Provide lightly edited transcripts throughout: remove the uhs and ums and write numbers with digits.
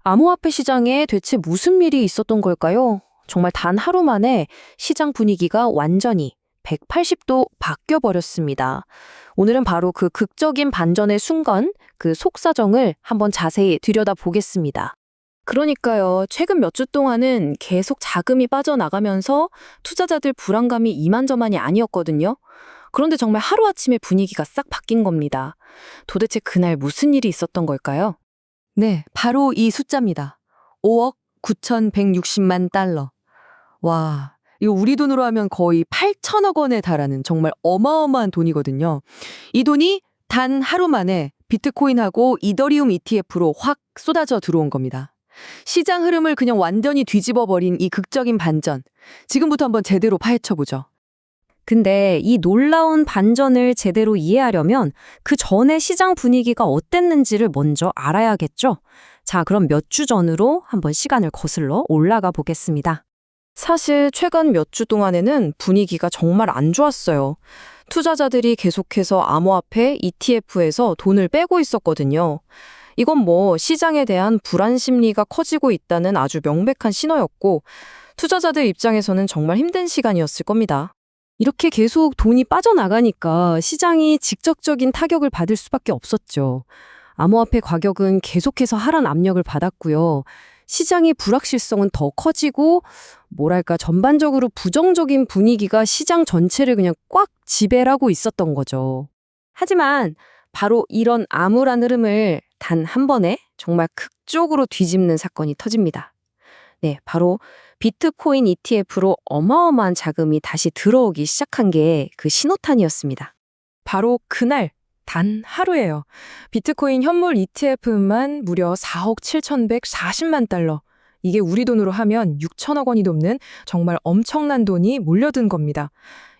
암호화폐 시장에 대체 무슨 일이 있었던 걸까요? 정말 단 하루 만에 시장 분위기가 완전히 180도 바뀌어 버렸습니다. 오늘은 바로 그 극적인 반전의 순간, 그 속사정을 한번 자세히 들여다보겠습니다. 그러니까요. 최근 몇 주 동안은 계속 자금이 빠져나가면서 투자자들 불안감이 이만저만이 아니었거든요. 그런데 정말 하루아침에 분위기가 싹 바뀐 겁니다. 도대체 그날 무슨 일이 있었던 걸까요? 네, 바로 이 숫자입니다. 5억 9,160만 달러. 와, 이거 우리 돈으로 하면 거의 8천억 원에 달하는 정말 어마어마한 돈이거든요. 이 돈이 단 하루 만에 비트코인하고 이더리움 ETF로 확 쏟아져 들어온 겁니다. 시장 흐름을 그냥 완전히 뒤집어버린 이 극적인 반전. 지금부터 한번 제대로 파헤쳐보죠. 근데 이 놀라운 반전을 제대로 이해하려면 그 전에 시장 분위기가 어땠는지를 먼저 알아야겠죠? 자, 그럼 몇 주 전으로 한번 시간을 거슬러 올라가 보겠습니다. 사실 최근 몇 주 동안에는 분위기가 정말 안 좋았어요. 투자자들이 계속해서 암호화폐 ETF에서 돈을 빼고 있었거든요. 이건 뭐 시장에 대한 불안 심리가 커지고 있다는 아주 명백한 신호였고, 투자자들 입장에서는 정말 힘든 시간이었을 겁니다. 이렇게 계속 돈이 빠져나가니까 시장이 직접적인 타격을 받을 수밖에 없었죠. 암호화폐 가격은 계속해서 하락 압력을 받았고요. 시장의 불확실성은 더 커지고, 뭐랄까, 전반적으로 부정적인 분위기가 시장 전체를 그냥 꽉 지배를 하고 있었던 거죠. 하지만 바로 이런 암울한 흐름을 단 한 번에 정말 극적으로 뒤집는 사건이 터집니다. 네, 바로 비트코인 ETF로 어마어마한 자금이 다시 들어오기 시작한 게 그 신호탄이었습니다. 바로 그날 단 하루예요. 비트코인 현물 ETF만 무려 4억 7,140만 달러. 이게 우리 돈으로 하면 6천억 원이 넘는 정말 엄청난 돈이 몰려든 겁니다.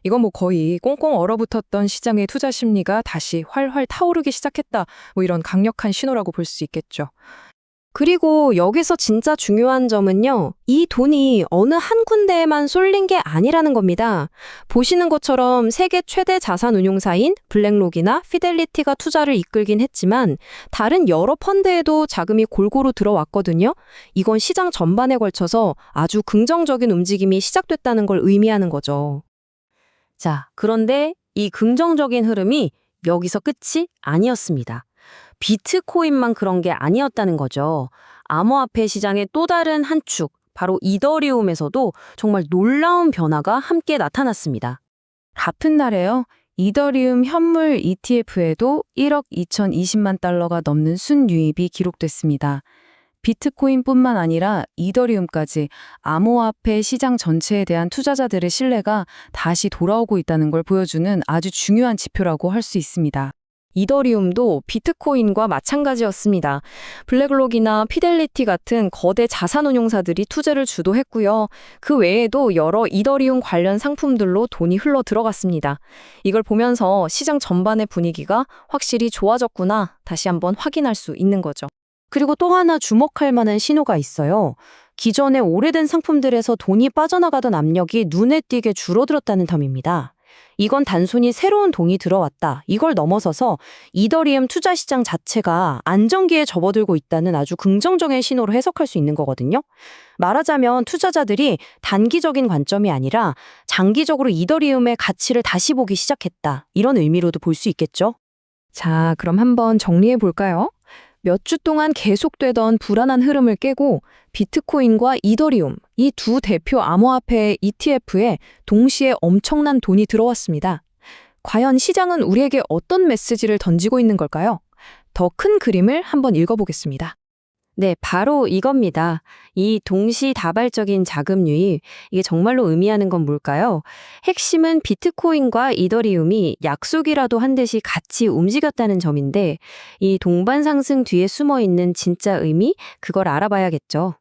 이건 뭐 거의 꽁꽁 얼어붙었던 시장의 투자 심리가 다시 활활 타오르기 시작했다. 뭐 이런 강력한 신호라고 볼 수 있겠죠. 그리고 여기서 진짜 중요한 점은요, 이 돈이 어느 한 군데에만 쏠린 게 아니라는 겁니다. 보시는 것처럼 세계 최대 자산 운용사인 블랙록이나 피델리티가 투자를 이끌긴 했지만 다른 여러 펀드에도 자금이 골고루 들어왔거든요. 이건 시장 전반에 걸쳐서 아주 긍정적인 움직임이 시작됐다는 걸 의미하는 거죠. 자, 그런데 이 긍정적인 흐름이 여기서 끝이 아니었습니다. 비트코인만 그런 게 아니었다는 거죠. 암호화폐 시장의 또 다른 한 축, 바로 이더리움에서도 정말 놀라운 변화가 함께 나타났습니다. 같은 날에요. 이더리움 현물 ETF에도 1억 2,020만 달러가 넘는 순유입이 기록됐습니다. 비트코인뿐만 아니라 이더리움까지 암호화폐 시장 전체에 대한 투자자들의 신뢰가 다시 돌아오고 있다는 걸 보여주는 아주 중요한 지표라고 할 수 있습니다. 이더리움도 비트코인과 마찬가지였습니다. 블랙록이나 피델리티 같은 거대 자산운용사들이 투자를 주도했고요. 그 외에도 여러 이더리움 관련 상품들로 돈이 흘러 들어갔습니다. 이걸 보면서 시장 전반의 분위기가 확실히 좋아졌구나 다시 한번 확인할 수 있는 거죠. 그리고 또 하나 주목할 만한 신호가 있어요. 기존의 오래된 상품들에서 돈이 빠져나가던 압력이 눈에 띄게 줄어들었다는 점입니다. 이건 단순히 새로운 돈이 들어왔다. 이걸 넘어서서 이더리움 투자 시장 자체가 안정기에 접어들고 있다는 아주 긍정적인 신호로 해석할 수 있는 거거든요. 말하자면 투자자들이 단기적인 관점이 아니라 장기적으로 이더리움의 가치를 다시 보기 시작했다. 이런 의미로도 볼 수 있겠죠. 자, 그럼 한번 정리해 볼까요? 몇 주 동안 계속되던 불안한 흐름을 깨고 비트코인과 이더리움, 이 두 대표 암호화폐 ETF에 동시에 엄청난 돈이 들어왔습니다. 과연 시장은 우리에게 어떤 메시지를 던지고 있는 걸까요? 더 큰 그림을 한번 읽어보겠습니다. 네, 바로 이겁니다. 이 동시다발적인 자금 유입, 이게 정말로 의미하는 건 뭘까요? 핵심은 비트코인과 이더리움이 약속이라도 한 듯이 같이 움직였다는 점인데, 이 동반 상승 뒤에 숨어 있는 진짜 의미, 그걸 알아봐야겠죠.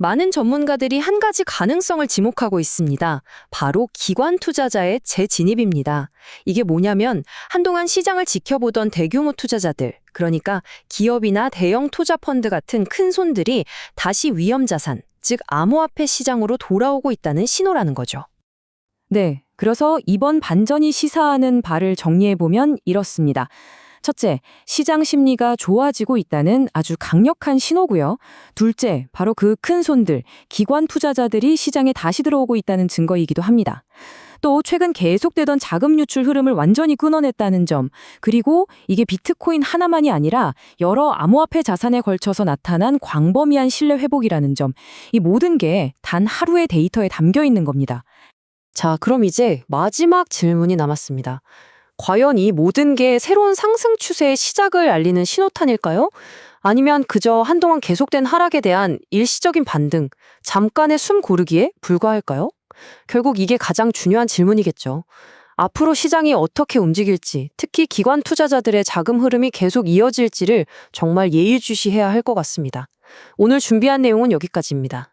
많은 전문가들이 한 가지 가능성을 지목하고 있습니다. 바로 기관 투자자의 재진입입니다. 이게 뭐냐면 한동안 시장을 지켜보던 대규모 투자자들, 그러니까 기업이나 대형 투자 펀드 같은 큰 손들이 다시 위험자산, 즉 암호화폐 시장으로 돌아오고 있다는 신호라는 거죠. 네, 그래서 이번 반전이 시사하는 바를 정리해보면 이렇습니다. 첫째, 시장 심리가 좋아지고 있다는 아주 강력한 신호고요. 둘째, 바로 그 큰 손들, 기관 투자자들이 시장에 다시 들어오고 있다는 증거이기도 합니다. 또 최근 계속되던 자금 유출 흐름을 완전히 끊어냈다는 점, 그리고 이게 비트코인 하나만이 아니라 여러 암호화폐 자산에 걸쳐서 나타난 광범위한 신뢰 회복이라는 점, 이 모든 게 단 하루의 데이터에 담겨 있는 겁니다. 자, 그럼 이제 마지막 질문이 남았습니다. 과연 이 모든 게 새로운 상승 추세의 시작을 알리는 신호탄일까요? 아니면 그저 한동안 계속된 하락에 대한 일시적인 반등, 잠깐의 숨 고르기에 불과할까요? 결국 이게 가장 중요한 질문이겠죠. 앞으로 시장이 어떻게 움직일지, 특히 기관 투자자들의 자금 흐름이 계속 이어질지를 정말 예의주시해야 할 것 같습니다. 오늘 준비한 내용은 여기까지입니다.